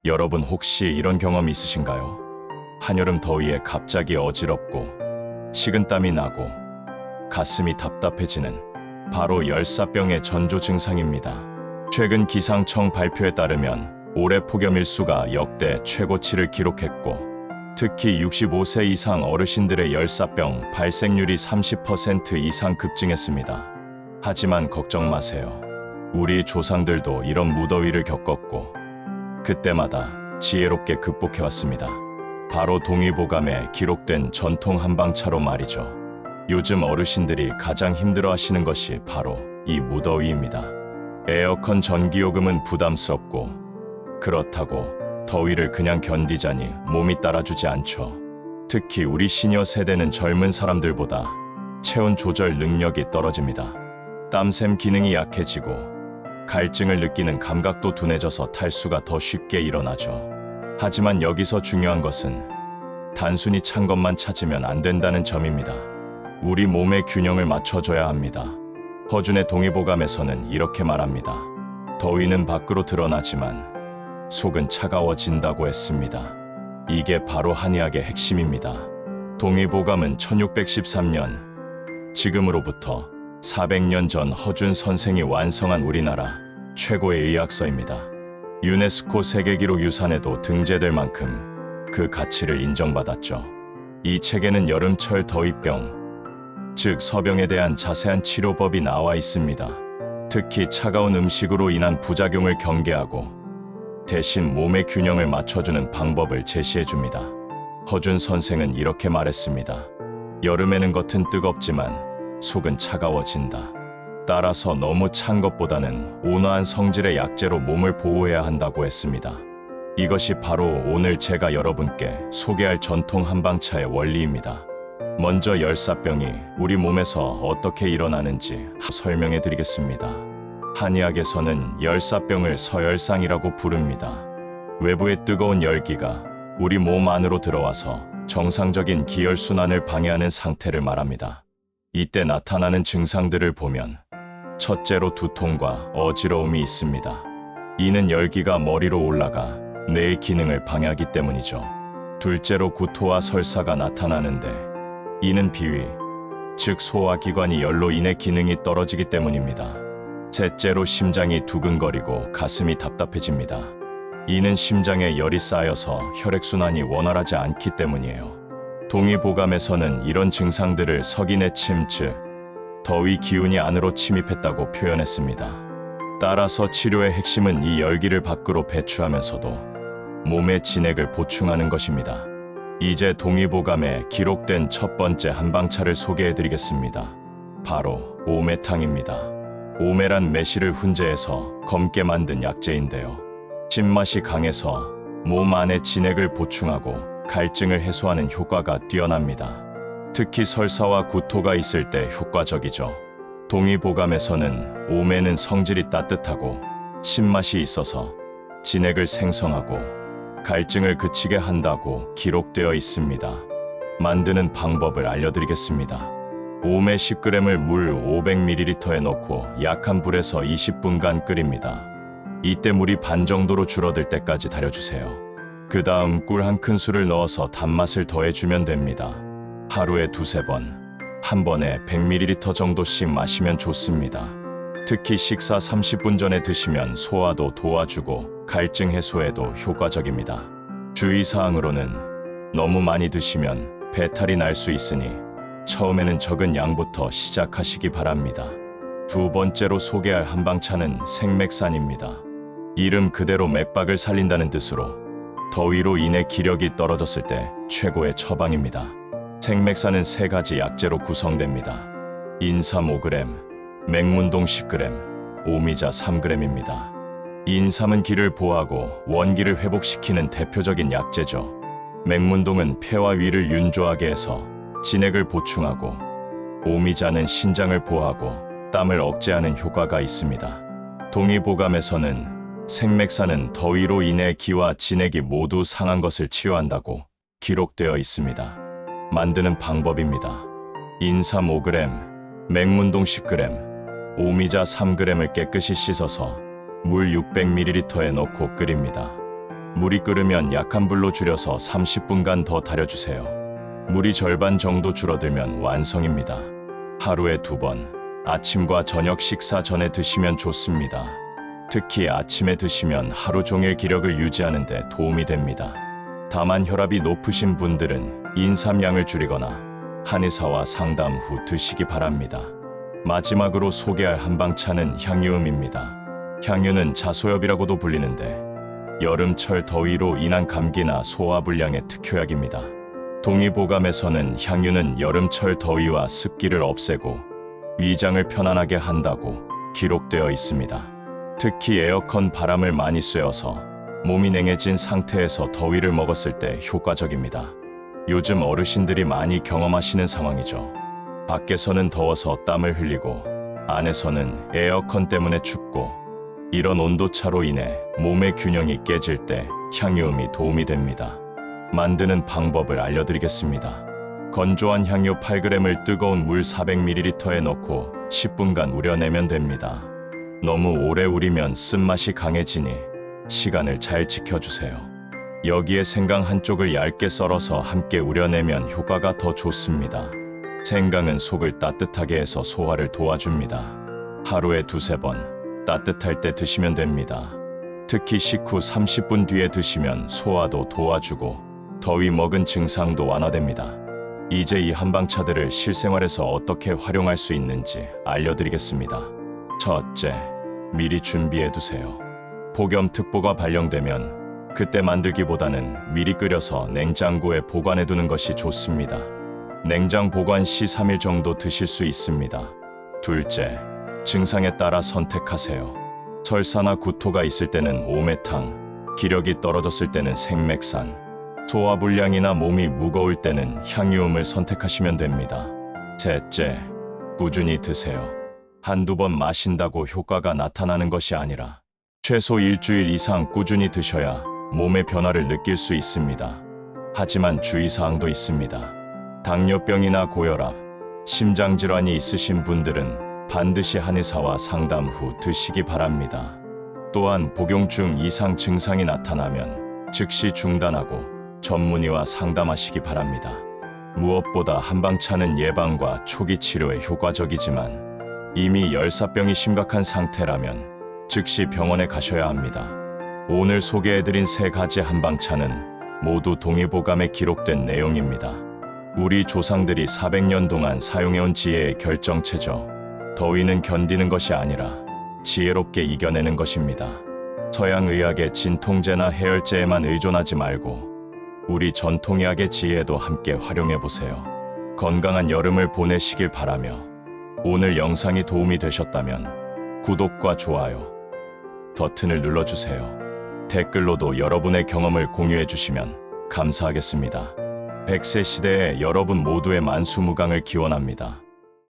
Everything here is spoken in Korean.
여러분 혹시 이런 경험 있으신가요? 한여름 더위에 갑자기 어지럽고 식은땀이 나고 가슴이 답답해지는 바로 열사병의 전조 증상입니다. 최근 기상청 발표에 따르면 올해 폭염일수가 역대 최고치를 기록했고 특히 65세 이상 어르신들의 열사병 발생률이 30% 이상 급증했습니다. 하지만 걱정 마세요. 우리 조상들도 이런 무더위를 겪었고 그때마다 지혜롭게 극복해왔습니다. 바로 동의보감에 기록된 전통 한방차로 말이죠. 요즘 어르신들이 가장 힘들어하시는 것이 바로 이 무더위입니다. 에어컨 전기요금은 부담스럽고 그렇다고 더위를 그냥 견디자니 몸이 따라주지 않죠. 특히 우리 시니어 세대는 젊은 사람들보다 체온 조절 능력이 떨어집니다. 땀샘 기능이 약해지고 갈증을 느끼는 감각도 둔해져서 탈수가 더 쉽게 일어나죠. 하지만 여기서 중요한 것은 단순히 찬 것만 찾으면 안 된다는 점입니다. 우리 몸의 균형을 맞춰줘야 합니다. 허준의 동의보감에서는 이렇게 말합니다. 더위는 밖으로 드러나지만 속은 차가워진다고 했습니다. 이게 바로 한의학의 핵심입니다. 동의보감은 1613년, 지금으로부터 400년 전 허준 선생이 완성한 우리나라 최고의 의학서입니다. 유네스코 세계기록 유산에도 등재될 만큼 그 가치를 인정받았죠. 이 책에는 여름철 더위병, 즉 서병에 대한 자세한 치료법이 나와 있습니다. 특히 차가운 음식으로 인한 부작용을 경계하고 대신 몸의 균형을 맞춰주는 방법을 제시해줍니다. 허준 선생은 이렇게 말했습니다. 여름에는 겉은 뜨겁지만 속은 차가워진다. 따라서 너무 찬 것보다는 온화한 성질의 약재로 몸을 보호해야 한다고 했습니다. 이것이 바로 오늘 제가 여러분께 소개할 전통 한방차의 원리입니다. 먼저 열사병이 우리 몸에서 어떻게 일어나는지 설명해 드리겠습니다. 한의학에서는 열사병을 서열상이라고 부릅니다. 외부의 뜨거운 열기가 우리 몸 안으로 들어와서 정상적인 기혈순환을 방해하는 상태를 말합니다. 이때 나타나는 증상들을 보면 첫째로 두통과 어지러움이 있습니다. 이는 열기가 머리로 올라가 뇌의 기능을 방해하기 때문이죠. 둘째로 구토와 설사가 나타나는데 이는 비위, 즉 소화기관이 열로 인해 기능이 떨어지기 때문입니다. 셋째로 심장이 두근거리고 가슴이 답답해집니다. 이는 심장에 열이 쌓여서 혈액순환이 원활하지 않기 때문이에요. 동의보감에서는 이런 증상들을 석인의침, 즉 더위 기운이 안으로 침입했다고 표현했습니다. 따라서 치료의 핵심은 이 열기를 밖으로 배출하면서도 몸의 진액을 보충하는 것입니다. 이제 동의보감에 기록된 첫 번째 한방차를 소개해드리겠습니다. 바로 오매탕입니다. 오매란 매실을 훈제해서 검게 만든 약재인데요. 신맛이 강해서 몸 안의 진액을 보충하고 갈증을 해소하는 효과가 뛰어납니다. 특히 설사와 구토가 있을 때 효과적이죠. 동의보감에서는 오매는 성질이 따뜻하고 신맛이 있어서 진액을 생성하고 갈증을 그치게 한다고 기록되어 있습니다. 만드는 방법을 알려드리겠습니다. 오매 10g을 물 500ml에 넣고 약한 불에서 20분간 끓입니다. 이때 물이 반 정도로 줄어들 때까지 달여주세요. 그 다음 꿀 한 큰술을 넣어서 단맛을 더해주면 됩니다. 하루에 두세 번, 한 번에 100ml 정도씩 마시면 좋습니다. 특히 식사 30분 전에 드시면 소화도 도와주고 갈증 해소에도 효과적입니다. 주의사항으로는 너무 많이 드시면 배탈이 날 수 있으니 처음에는 적은 양부터 시작하시기 바랍니다. 두 번째로 소개할 한방차는 생맥산입니다. 이름 그대로 맥박을 살린다는 뜻으로 더위로 인해 기력이 떨어졌을 때 최고의 처방입니다. 생맥산은 세 가지 약재로 구성됩니다. 인삼 5g, 맹문동 10g, 오미자 3g입니다. 인삼은 기를 보하고 원기를 회복시키는 대표적인 약재죠. 맹문동은 폐와 위를 윤조하게 해서 진액을 보충하고 오미자는 신장을 보호하고 땀을 억제하는 효과가 있습니다. 동의보감에서는 생맥산은 더위로 인해 기와 진액이 모두 상한 것을 치유한다고 기록되어 있습니다. 만드는 방법입니다. 인삼 5g, 맹문동 10g, 오미자 3g을 깨끗이 씻어서 물 600ml에 넣고 끓입니다. 물이 끓으면 약한 불로 줄여서 30분간 더 달여주세요. 물이 절반 정도 줄어들면 완성입니다. 하루에 2번, 아침과 저녁 식사 전에 드시면 좋습니다. 특히 아침에 드시면 하루 종일 기력을 유지하는 데 도움이 됩니다. 다만 혈압이 높으신 분들은 인삼량을 줄이거나 한의사와 상담 후 드시기 바랍니다. 마지막으로 소개할 한방차는 향유음입니다. 향유는 자소엽이라고도 불리는데 여름철 더위로 인한 감기나 소화불량의 특효약입니다. 동의보감에서는 향유는 여름철 더위와 습기를 없애고 위장을 편안하게 한다고 기록되어 있습니다. 특히 에어컨 바람을 많이 쐬어서 몸이 냉해진 상태에서 더위를 먹었을 때 효과적입니다. 요즘 어르신들이 많이 경험하시는 상황이죠. 밖에서는 더워서 땀을 흘리고 안에서는 에어컨 때문에 춥고 이런 온도차로 인해 몸의 균형이 깨질 때 향유음이 도움이 됩니다. 만드는 방법을 알려드리겠습니다. 건조한 향유 8g을 뜨거운 물 400ml에 넣고 10분간 우려내면 됩니다. 너무 오래 우리면 쓴맛이 강해지니 시간을 잘 지켜주세요. 여기에 생강 한쪽을 얇게 썰어서 함께 우려내면 효과가 더 좋습니다. 생강은 속을 따뜻하게 해서 소화를 도와줍니다. 하루에 2~3번 따뜻할 때 드시면 됩니다. 특히 식후 30분 뒤에 드시면 소화도 도와주고 더위 먹은 증상도 완화됩니다. 이제 이 한방차들을 실생활에서 어떻게 활용할 수 있는지 알려드리겠습니다. 첫째, 미리 준비해두세요. 폭염특보가 발령되면 그때 만들기보다는 미리 끓여서 냉장고에 보관해두는 것이 좋습니다. 냉장 보관 시 3일 정도 드실 수 있습니다. 둘째, 증상에 따라 선택하세요. 설사나 구토가 있을 때는 오매탕, 기력이 떨어졌을 때는 생맥산, 소화불량이나 몸이 무거울 때는 향유음을 선택하시면 됩니다. 셋째, 꾸준히 드세요. 한두 번 마신다고 효과가 나타나는 것이 아니라 최소 일주일 이상 꾸준히 드셔야 몸의 변화를 느낄 수 있습니다. 하지만 주의사항도 있습니다. 당뇨병이나 고혈압, 심장질환이 있으신 분들은 반드시 한의사와 상담 후 드시기 바랍니다. 또한 복용 중 이상 증상이 나타나면 즉시 중단하고 전문의와 상담하시기 바랍니다. 무엇보다 한방차는 예방과 초기 치료에 효과적이지만 이미 열사병이 심각한 상태라면 즉시 병원에 가셔야 합니다. 오늘 소개해드린 3가지 한방차는 모두 동의보감에 기록된 내용입니다. 우리 조상들이 400년 동안 사용해온 지혜의 결정체죠. 더위는 견디는 것이 아니라 지혜롭게 이겨내는 것입니다. 서양의학의 진통제나 해열제에만 의존하지 말고 우리 전통의학의 지혜도 함께 활용해보세요. 건강한 여름을 보내시길 바라며 오늘 영상이 도움이 되셨다면 구독과 좋아요 버튼을 눌러주세요. 댓글로도 여러분의 경험을 공유해주시면 감사하겠습니다. 100세 시대에 여러분 모두의 만수무강을 기원합니다.